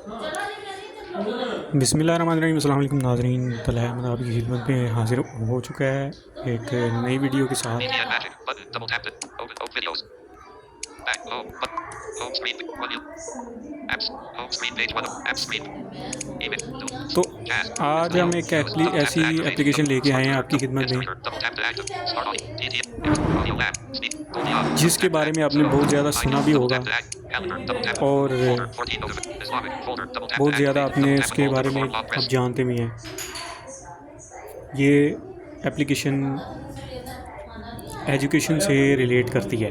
बिस्मिल्लाहिर्रहमानिर्रहीम। अस्सलाम वालेकुम नाज़रीन, तलहा अहमद आपकी खिदमत में हाजिर हो चुका है एक नई वीडियो के साथ। तो आज हम एक ऐसी एप्लीकेशन लेके आए हैं आपकी खिदमत में जिसके बारे में आपने बहुत ज़्यादा सुना भी होगा और बहुत ज़्यादा आपने उसके बारे में आप जानते भी हैं। ये एप्लीकेशन एजुकेशन से रिलेट करती है।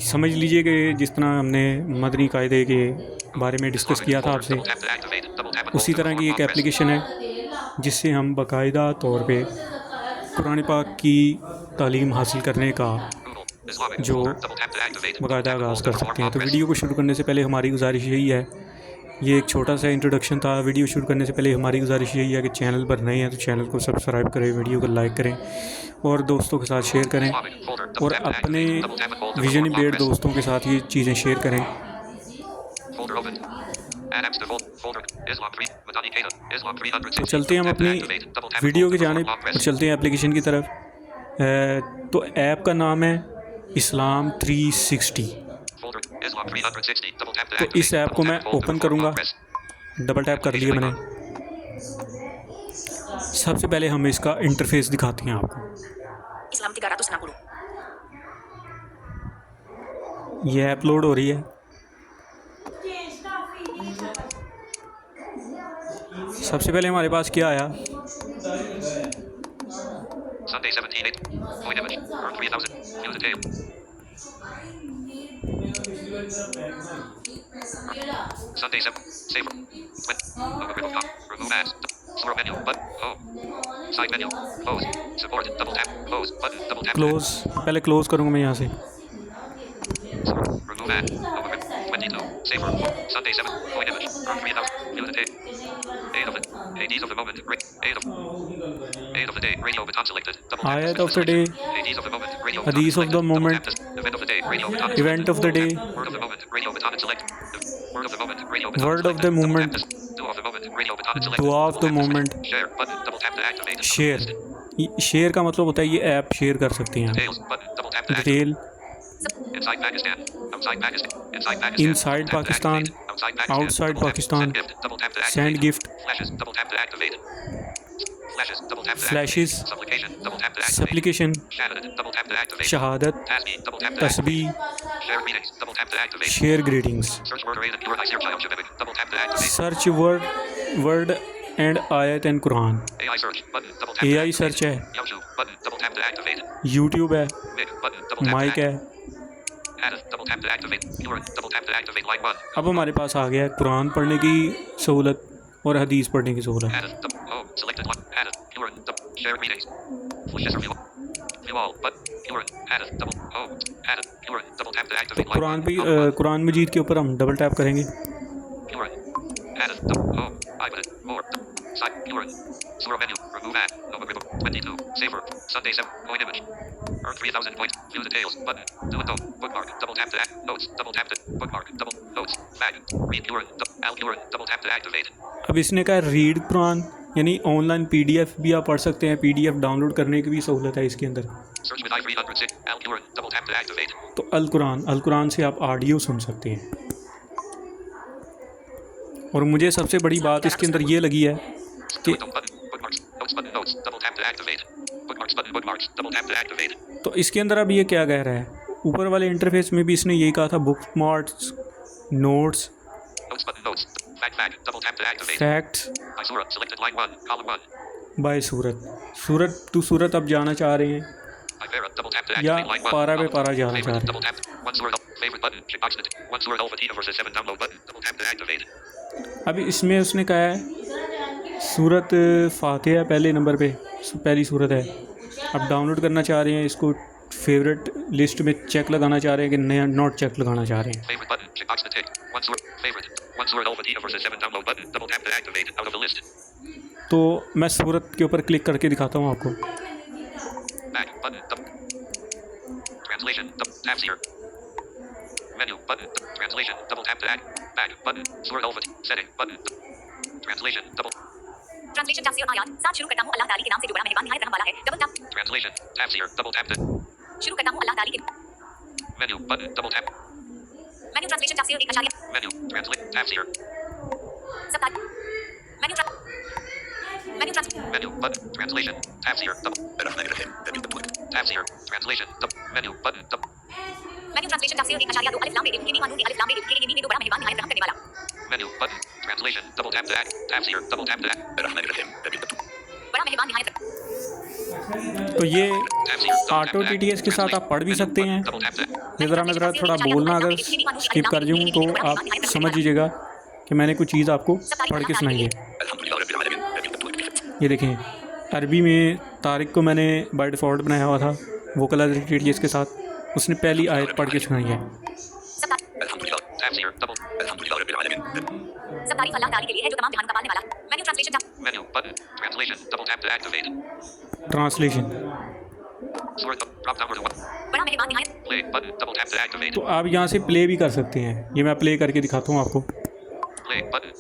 समझ लीजिए कि जिस तरह हमने मदनी कायदे के बारे में डिस्कस किया था आपसे, उसी तरह की एक एप्लीकेशन है जिससे हम बाकायदा तौर पे कुरान पाक की तालीम हासिल करने का जो बाकायदा आगाज़ कर सकते हैं। तो वीडियो को शुरू करने से पहले हमारी गुजारिश यही है, ये एक छोटा सा इंट्रोडक्शन था। वीडियो शुरू करने से पहले हमारी गुजारिश यही है कि चैनल पर नए हैं तो चैनल को सब्सक्राइब करें, वीडियो को लाइक करें और दोस्तों के साथ शेयर करें और अपने विजन बेड दोस्तों के साथ ये चीज़ें शेयर करें। तो चलते हैं हम अपनी वीडियो की जानिब और चलते हैं एप्लीकेशन की तरफ। तो ऐप का नाम है इस्लाम 360। तो इस ऐप को मैं ओपन करूँगा, डबल टैप कर लिया मैंने। सबसे पहले हम इसका इंटरफेस दिखाते हैं आपको। Islam 360. ये ऐप लोड हो रही है। सबसे पहले हमारे पास क्या आया, Sunday 17/8. Point image. Earn 3000. View detail. Sunday 7. Save. Twin. Logo grid of top. Remove ads. Surah menu. Button. Home. Side menu. Close. Support. Double tap. Close. Button. Double tap. Close. पहले close करूँगा मैं यहाँ से। Remove ad. Logo grid. 22. Save. Sunday 7. Point image. Earn 3000. View detail. 8 of it. ADs of the moment. 8 of the day. Radio baton selected. Double tap. Ayat of the day. ADs of the moment. Radio Hadith of the moment. Event of the day. Radio baton. Event of the day. Word of the moment. Radio baton select. Word of the moment. Radio baton. Word of the moment. Dua of the moment. Radio baton select. दुआ of the moment. Share button. Double tap to activate. Share. Share का मतलब होता है ये app share कर सकते हैं। Details button. Double tap to activate. Detail. Inside Pakistan. Outside Pakistan. Inside Pakistan. Inside Pakistan. Outside Pakistan. Outside Double tap. Pakistan. Send gift. Double tap to activate. Send gift. Flashes. Double tap to activate. Flashes. Double tap to Flashes. activate. Supplication. Double tap to activate. Supplication. Shahadat. Double tap to activate. शहादत। Tasbih. Double tap to activate. तस्बीह। Share greetings. Double tap to activate. Share greetings. Search word array and pure search child Shabbat. Double tap to activate. Search word and आयत and Quran. AI search button. Double tap to AI activate. Search है, YouTube button. Double tap to activate. YouTube है, Mic button. Double tap to mic है। Hadith. Double tap to activate. Pure. Double tap to activate. Line 1. अब हमारे पास आ गया है कुरान पढ़ने की सहूलत और हदीस पढ़ने की सहूलत। Hadith. Double. Home. Selected one. Hadith. Pure. Double. Share greetings. Flashes review. View all. Button. Pure. Hadith. Double. Home. Hadith. Pure. Double tap to तो activate. Line कुरान 1. पे कुरान मजीद के ऊपर हम डबल टैप करेंगे। Pure. Hadith. Double. Home. iPad. More. Side. Pure. Surah menu. Remove ad. November 22. Saver. Sunday 7. Point image. Earn 3000 points. View details. Button. Do it though. Bookmark. Double tap to act. Notes. Double tap to. Bookmark. Double. Notes. Flag. Read Pure. Al Pure. Double tap to activate. अब इसने कहा read Quran, यानी online PDF भी आप पढ़ सकते हैं। PDF download करने की भी सहूलत है इसके अंदर। Search with i306. Al Pure. Double tap to activate. तो अल कुरान से आप ऑडियो सुन सकते हैं। और मुझे सबसे बड़ी बात इसके अंदर ये लगी है कि Button. Bookmarks. Notes button. Notes. Double tap to activate. Bookmarks button. Bookmarks. Double tap to activate. तो इसके अंदर अब ये क्या कह रहा है, ऊपर वाले इंटरफेस में भी इसने यही कहा था, bookmarks, notes, Notes button. Notes. Fact. Double tap to activate. Facts By Surah. Selected line 1. Column 1. By सूरत अब जाना चाह रहे हैं By Farah. Double tap to या activate line 1. पारा पे Column पारा 1. जाना चाह Favorite. रहे Double tap. One Surah. Favorite button. Checkbox. One Surah Al-Fatiha versus 7 download button. Double tap to activate. हैं। अभी इसमें उसने कहा है सूरत फातिहा पहले नंबर पे, पहली सूरत है। अब डाउनलोड करना चाह रहे हैं इसको, फेवरेट लिस्ट में चेक लगाना चाह रहे हैं कि नया नॉट चेक लगाना चाह रहे हैं। Favorite button. Checkbox to tick. One Surah. Favorite. One Surah Al-Fatiha versus 7 download button. Double tap to activate. Out of the list. तो मैं सूरत के ऊपर क्लिक करके दिखाता हूँ आपको। Back button. Translation. Tabs here. Menu button. Translation. Double tap to act. Back button. Surah Al-Fatih. Setting button. Translation. Double. Translation तफसीर और आयात साथ शुरू करता हूँ अल्लाह ताली के नाम से जो बड़ा मेहरबान निहायत रहम वाला है double tap Translation. Tafsir. Double tap. शुरू करता हूँ अल्लाह ताली के Menu button. Double tap. Menu translation तफसीर एक अशारिया Menu. Translate. Tafsir. सब तारीख menu trans Menu button. Translation. Tafsir. Double. Tafsir. Translation. Double. Menu button. Double. Menu translation तफसीर एक अशारिया दो अलिफ लाम बे के नी मानून अलिफ लाम बे के नी में जो बड़ा मेहरबान निहायत रहम करने वाला Menu button. Translation. Double tap to act. Tafsir. Double tap to act. बड़ा मेहरबान निहायत तो ये Tafsir. Double tap auto to act. TTS के साथ आप पढ़ भी सकते हैं। Double tap to act. ये ज़रा मैं ज़रा थोड़ा बोलना अगर स्किप कर दूँ तो आप समझ लीजिएगा कि मैंने कुछ चीज़ आपको पढ़ के सुनाई है। ये देखें, अरबी में तारिक को मैंने बाय डिफ़ॉल्ट बनाया हुआ था वोकल TTS के साथ, उसने पहली आयत पढ़ के सुनाई है। Tafsir. Double. सब तारीफ अल्लाह ताली के लिए है जो तमाम जहान का पालने वाला menu translation Menu button. Translation. Double tap to activate. Translation Surah. Drop down to 1. बड़ा मेहरबान निहायत Play button. Double tap to activate. तो आप यहाँ से प्ले भी कर सकते हैं। ये मैं प्ले करके दिखाता हूँ आपको। Play button.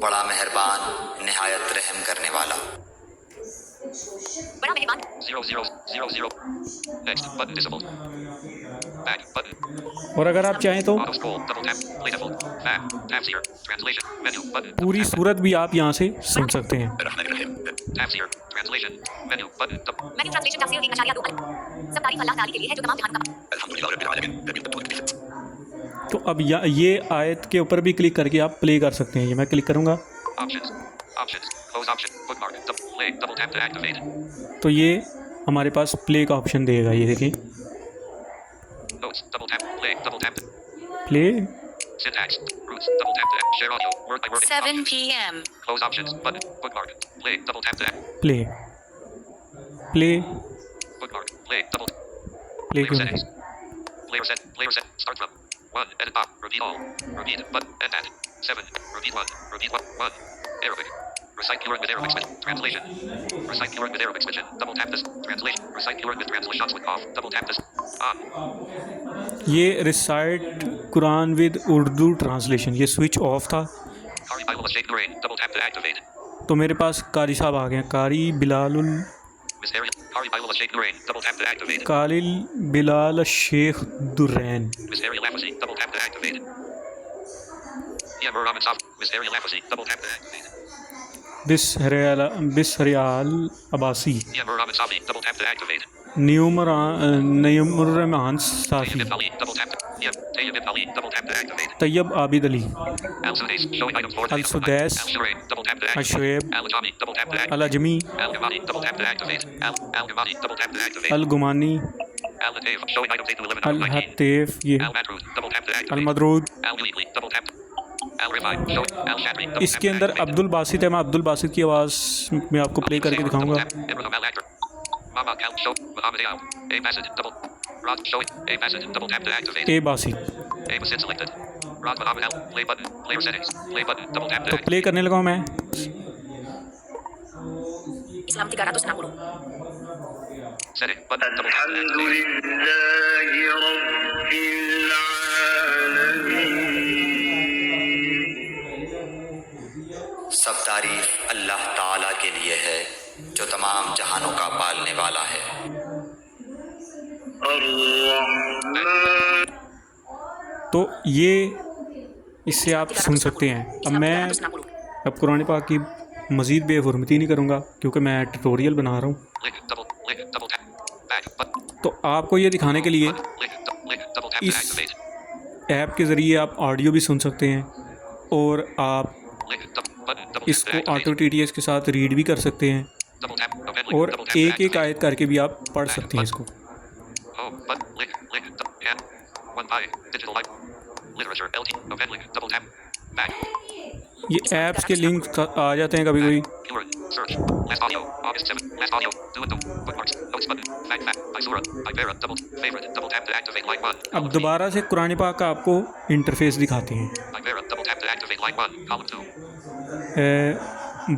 बड़ा मेहरबान निहायत रहम करने वाला। बड़ा मेहरबान 0000. Next button disabled. Back button. और अगर आप चाहें तो Auto scroll. Double tap. Play default. Back. Tafsir. Translation. Menu button. पूरी सूरत भी आप यहाँ से सुन सकते हैं। Tafsir. Translation. Menu button. Double. Menu translation तफसीर एक अशारिया दो अलिफ सब तारीफ अल्लाह ताली के लिए है जो तमाम जहान का तो अब ये आयत के ऊपर भी क्लिक करके आप प्ले कर सकते हैं। ये मैं क्लिक करूँगा Options. Options. Close option. Bookmark. Double. Play. Double tap to activate. तो ये हमारे पास प्ले का ऑप्शन देगा। ये देखें, Notes. Double tap. Play. Double tap. Play Syntax. Roots. Double tap to act. Share audio. Word by word. 7 Options. p.m. Close options. Button. Bookmark. Play. Double tap to act. Play play Bookmark. Play. Double. Play Player settings. Player set. Player set. Start from 1. Edit pop. Repeat all. Repeat. Button. End at 7. Repeat 1. Repeat 1. 1. Arabic. Recite keyword with Arabic switch. Translation. Recite keyword with Arabic switch. Double tap this. Translation. Recite keyword with translations with off. Double tap this. On. ये recite Quran with Urdu translation, ये switch off था। Qari Bible Sheikh Nurain. Double tap to activate. तो मेरे पास कारी साहब आ गए हैं, कारी बिलालुल Miss Ariel. Qari Bible Sheikh Nurain. Double tap to activate. कालिल Bilal Sheikh दुरैन। Miss Ariel Afasi. Double tap to activate. Yeah, Muraman Saf. Miss Ariel Afasi. Double tap to activate. बिसरियाल Abbasi, Yeah, Muraman Safi. Double tap to activate. नयूमरमान साफ़ी, Tayyib Ali. Double tap. Yeah, Tayyib Ali. Double tap to activate. Tayyab Abid Ali, Al Sudais. Showing item 4. Al Sudais. Al Shurain. Double tap to activate. अशवेब, Al Ajami. Double tap to activate. Al Azmi, Al Gamani. Double tap to activate. Al Gamani. Double tap to activate. Al Gumani, Al Latif. Showing item 8 to 11. अल 19. हत्तेफ, ये Al Madrud. Double tap to Al activate. मदरूद। Al Willi. Double tap. Al Rifai. Showing. Al Shadri. Double इसके tap to अंदर activate. Abdul Basit है, मैं अब्दुल बासित की आवाज़ में आपको play करके दिखाऊंगा। Ibrahim Al Actor. Mama Cal. Show. Muhammad Al. A Bassett. Double. Rod. Showing. A Bassett. Double tap to activate. A Basit, A Bassett selected. Rod Muhammad Al. Play button. Player settings. Play button. Double tap to तो activate. Play करने लगा हूँ मैं। इस्लाम 360 गुरु Setting. Button. Double tap to activate. सब तारीफ अल्लाह ताला के लिए है जो तमाम जहानों का पालने वाला है। तो ये इससे आप सुन सकते हैं। अब मैं अब कुरान पाक की मज़ीद बेहुरमती नहीं करूँगा क्योंकि मैं ट्यूटोरियल बना रहा हूँ। Link. Double. Link. Double tap. Back. Button. तो आपको ये दिखाने के लिए Link. Link. Double tap to इस activate. ऐप के ज़रिए आप ऑडियो भी सुन सकते हैं और आप Link. Double. Button. Double tap to इसको activate. ऑटो TTS के साथ रीड भी कर सकते हैं Double tap. Okay. Link. और Double tap to एक एक activate. आयत करके भी आप पढ़ सकते हैं इसको। Home. Button. Link. Link. Double. Yeah. 1 by. Digital life. Literature. LT. Okay. Link. Double tap. Back. ये ऐप्स के लिंक आ जाते हैं कभी कभी। Keyword. Search. Last audio. August 7. Last audio. Do it. Bookmarks. Notes button. Fact. By Surah. By Vera. Double. Favorite. Double tap to activate line 1. अब दोबारा से कुरान पाक का आपको इंटरफेस दिखाते हैं। By Vera. Double tap to activate line 1. Column 2.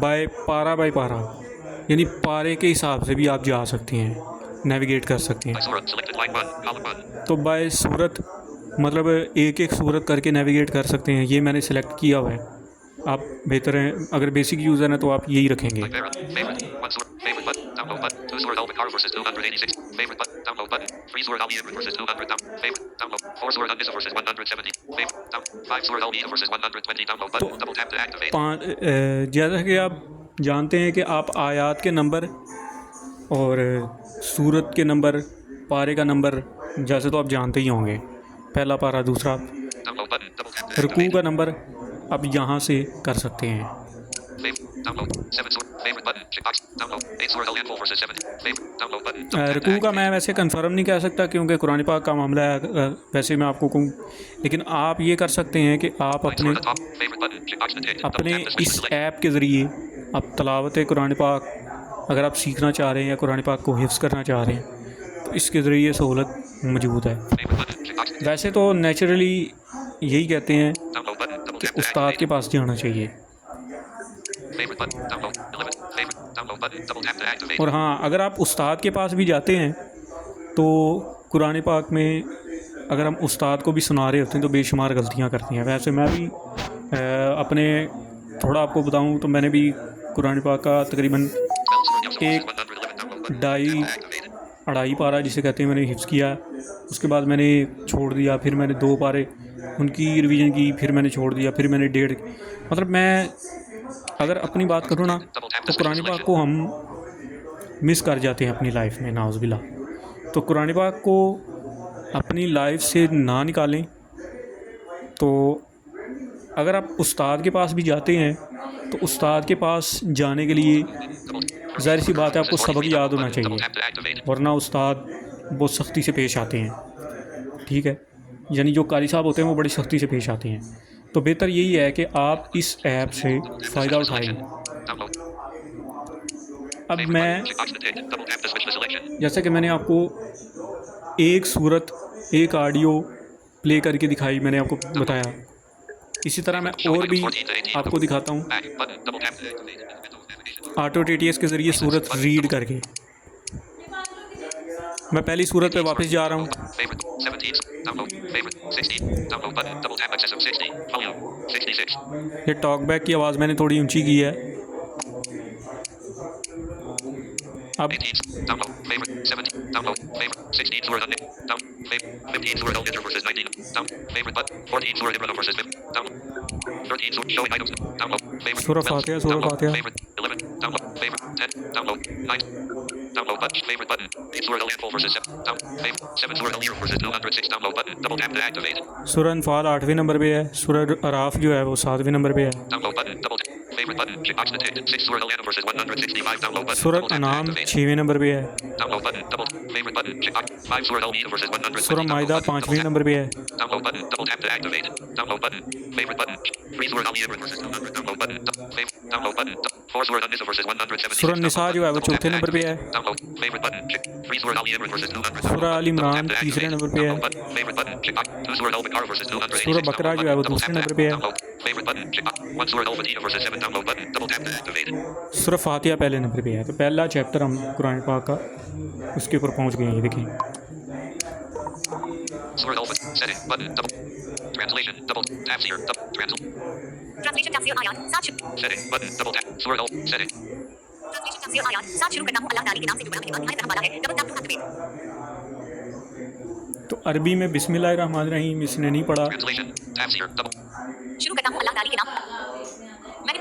Bye पारा यानी पारे के हिसाब से भी आप जा सकते हैं, नेविगेट कर सकते By हैं। Surah. Selected line 1. Column 1. तो बाय सूरत मतलब एक एक सूरत करके नेविगेट कर सकते हैं। ये मैंने सेलेक्ट किया हुआ है। आप बेहतर हैं, अगर बेसिक यूज़र हैं तो आप यही रखेंगे। Favorite. One surah. Favorite button. Download button. 2 surah al-Baqarah versus 286. Favorite button. Download button. 3 surah al-Imran versus 200. Favorite. Download. 4 surah al-Nisa versus 170. Favorite. Down. 5 surah al-Mia versus 120. Download button. Double tap to activate. जैसा कि आप जानते हैं कि आप आयात के number और सूरत के नंबर, पारे का नंबर जैसे तो आप जानते ही होंगे, पहला पारा, दूसरा, Download button. Double tap to रुकू activate. का नंबर आप यहाँ से कर सकते हैं। Download. 7 surah. Favorite button. Checkbox. Download. 8 surah al-Anfal versus 7. Favorite. Download button. Double tap to रुकू का activate. मैं वैसे कंफर्म नहीं कह सकता क्योंकि कुरान पाक का मामला है, वैसे मैं आपको कहूँ, लेकिन आप ये कर सकते हैं कि आप Points अपने toward the top. Favorite button. Checkbox detected. Double अपने tap to switch इस to select. ऐप के ज़रिए आप तलावत कुरान पाक अगर आप सीखना चाह रहे हैं या कुरान पाक को हिफ्ज़ करना चाह रहे हैं तो इसके ज़रिए सहूलत मौजूद है। Favorite button. Checkbox detected. वैसे तो नेचुरली यही कहते हैं Download button. Double कि tap to उस्ताद के activate. पास जाना चाहिए। Favorite button. Download. 11. Favorite. Download button. Double tap to activate. और हाँ, अगर आप उस्ताद के पास भी जाते हैं तो कुरान पाक में अगर हम उस्ताद को भी सुना रहे होते हैं तो बेशुमार गलतियाँ करती हैं। वैसे मैं भी अपने थोड़ा आपको बताऊं तो मैंने भी कुरान पाक का तकरीबन 12 surah Yusuf एक versus 111. Download button. ढाई Activated. अढ़ाई पारा जिसे कहते हैं मैंने हिफ्ज़ किया। उसके बाद मैंने छोड़ दिया, फिर मैंने 2 पारे उनकी रिवीजन की, फिर मैंने छोड़ दिया, फिर मैंने 1.5। मतलब मैं अगर अपनी बात करूँ ना Double tap तो to switch कुरान to पाक selection. को हम मिस कर जाते हैं अपनी लाइफ में, नाउज़ुबिल्लाह। तो कुरान पाक को अपनी लाइफ से ना निकालें। तो अगर आप उस्ताद के पास भी जाते हैं तो उस्ताद के पास जाने के लिए ज़ाहिर सी बात है आपको सबक याद होना Double चाहिए, tap to activate. वरना उस्ताद बहुत सख्ती से पेश आते हैं। ठीक है, यानी जो कारी साहब होते हैं वो बड़ी सख्ती से पेश आते हैं। तो बेहतर यही है कि आप इस ऐप से फ़ायदा उठाएं। Download. अब Favorite मैं button. Checkbox detected. Double tap to switch to selection. जैसा कि मैंने आपको एक सूरत, एक ऑडियो प्ले करके दिखाई, मैंने आपको बताया, इसी तरह मैं और भी आपको दिखाता हूँ Back button. Double tap to activate. In the middle of navigation. Auto TTS के ज़रिए सूरत रीड करके। मैं पहली सूरत पे वापस जा रहा हूँ। Favorite 17. Download. Favorite 16. Download button. Double tap access of 60. Volume 66. ये टॉक बैक की आवाज़ मैंने थोड़ी ऊंची की है। अब 18. Download. Favorite 17. Download. Favorite 16. Surah An. Down. Favorite 15. Surah Al-Hijr versus 19. Down. Favorite button. 14. Surah Ibrahim versus 15. Download. 13. Showing items. Download. Favorite. Surah 12. Fatiha, Surah Download. Fatiha. Favorite 11. Download. Favorite 10. Download. 9. Download button. Favorite button. 8 Surah Al-Anfal versus 7. Down. Favorite 7 Surah Al-Mira versus 206. Download button. Double tap to activate. सूरह अनफाल 8वें number पे है, सूरह अराफ जो है वो 7वें number पे है, Download button. Double tap. Favorite button. Checkbox detected. 6 Surah Al-Anam versus 165. Download button. सूरह Double tap to अनाम activate. 6वें नंबर पे है, Download button. Double. Favorite button. Checkbox. 5 Surah Al-Mia versus 120. सूरह माइदा Download button. 5वें नंबर पे है, Download button. Double tap to activate. Download button. Favorite button. 3 Surah Al-Imran versus 200. Download button. Download button. 4 Surah An-Nisa versus 170. सूरह निसा जो है वो 4थे number पे है, Download. Favorite button. 3 Surah Al-Imran versus 200. सूरह अल इमरान 3रे नंबर पे है, Download button. Favorite button. Check 2 Surah Al-Baqarah versus 286. सूरह बकरा जो है वो Double 2रे tap नंबर to पे है, download. Favorite button. Check 1 Surah Al-Fatiha versus 7. Download button. Double tap to activate. सूरह फातिहा पहले नंबर पे है। तो पहला चैप्टर हम कुरान पाक का उसके ऊपर पहुंच गए हैं। ये देखिए, Surah Al-Fatiha. Setting. Button. Double. Translation. Double. Tafsir. Double. Translation तफसीर आयात 7 शुरू। Setting. Button. Double tap. Surah Al. Setting. Translation तफसीर आयात 7 शुरू करता हूं। अल्लाह ताला के नाम से जो बड़ा मेहरबान निहायत रहम वाला है। Double tap to activate. तो अरबी में बिस्मिल्लाहिर्रहमानिर्रहीम इसने नहीं पढ़ा, Translation. Tafsir. Double. शुरू करता हूं अल्लाह ताला के नाम। मैंने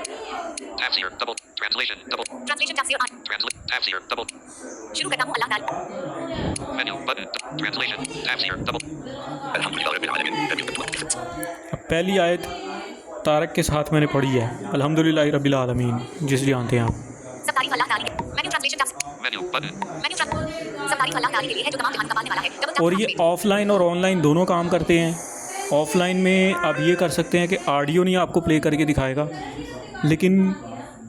Tafsir. Double. Translation. Double. Translation तफसीर आयात Tafsir. Double. शुरू करता हूं अल्लाह ताला। Menu. Button. Translation. Tafsir. Double. Alhamdulillah Rabbil Alamin. अब पहली आयत तारक के साथ मैंने पढ़ी है, अल्हम्दुलिल्लाह रब्बिल आलमीन, जिस जानते हैं आप। सब तारीफ अल्लाह ताला की। मैंने ट्रांसलेशन तफसीर Menu. Button. मैंने सब तारीफ अल्लाह ताला के लिए है जो तमाम जहान का पालने वाला है। डबल टैप और टू ये एक्टिवेट। ऑफलाइन और ऑनलाइन दोनों काम करते हैं। ऑफलाइन में आप ये कर सकते हैं कि ऑडियो नहीं आपको प्ले करके दिखाएगा, लेकिन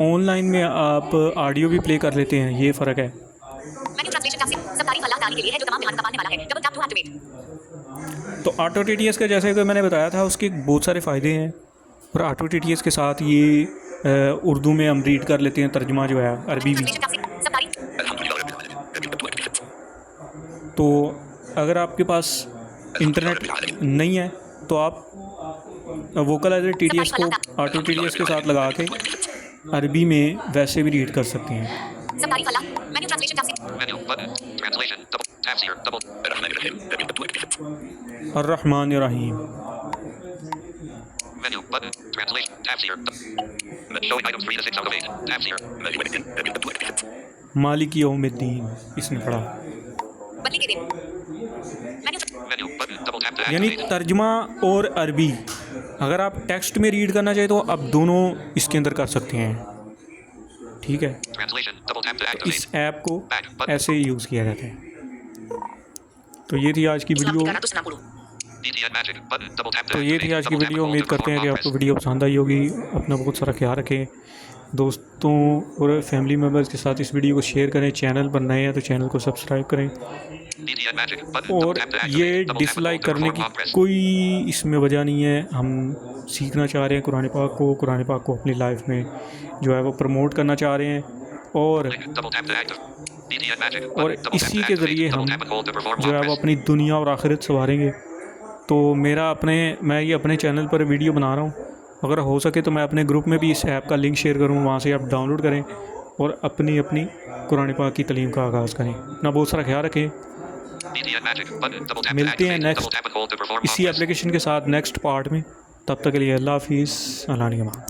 ऑनलाइन में आप ऑडियो भी प्ले कर लेते हैं, ये फ़र्क है। मैंने ट्रांसलेशन तफसीर सब तारीफ अल्लाह ताला के लिए है जो तमाम जहान का पालने वाला है। Double tap to activate. तो ऑटो TTS का जैसे कि मैंने बताया था उसके बहुत सारे फ़ायदे हैं, और ऑटो TTS के साथ ये उर्दू में हम रीड कर लेते हैं, तर्जुमा जो है अरबी में। ट्रांसलेशन तफसीर सब तारीफ Alhamdulillah Rabbil Alamin. तो अगर आपके पास इंटरनेट नहीं है तो आप वोकलाइजर TTS को ऑटो TTS के साथ लगा के अरबी में वैसे भी रीड कर सकते हैं। सब तारीफ अल्लाह मेन्यू ट्रांसलेशन टैब से Menu button. Translation. Double tabs here. Double. अर्रहमान रहीम। Menu button. Translation. Tabs here. Showing items 3 to 6 out of 8. Tabs here. मालिक यौमिद्दीन इसमें पढ़ा। बदली के दिन menu Menu button. Double tap to यानी activate. तर्जमा और अरबी अगर आप टेक्स्ट में रीड करना चाहें तो आप दोनों इसके अंदर कर सकते हैं। ठीक है, Translation. Double tap to इस activate. ऐप को ऐसे यूज़ किया जाता है। तो ये थी आज की इस्लाम वीडियो। की तो 90 DTN Magic button. Double tap to तो ये थी activate. आज की Double tap video. and hold उम्मीद to करते हैं कि perform आपको progress. वीडियो पसंद आई होगी। अपना बहुत सारा ख्याल रखें, दोस्तों और फैमिली मेम्बर्स के साथ इस वीडियो को शेयर करें। चैनल पर नए हैं तो चैनल को सब्सक्राइब करें DTN Magic button. और Double tap to activate. ये Double tap and dislike hold to करने perform की progress. कोई इसमें वजह नहीं है। हम सीखना चाह रहे हैं कुरान पाक को अपनी लाइफ में जो है वो प्रमोट करना चाह रहे हैं और Link. Double tap to active. DTN Magic और button. Double tap इसी to के activate. ज़रिए Double हम tap and hold to perform जो है वो progress. अपनी दुनिया और आखिरत संवारेंगे। तो मैं ये अपने चैनल पर वीडियो बना रहा हूँ। अगर हो सके तो मैं अपने ग्रुप में भी इस ऐप का लिंक शेयर करूँ, वहाँ से आप डाउनलोड करें और अपनी कुरान पाक की तालीम का आगाज़ करें। अपना बहुत सारा ख्याल रखें। DTN Magic button. Double tap to मिलते हैं activate. Next Double tap and hold to perform इसी progress. एप्लीकेशन के साथ नेक्स्ट पार्ट में। तब तक के लिए अल्लाह हाफिज़, अल्लाह निगहबान।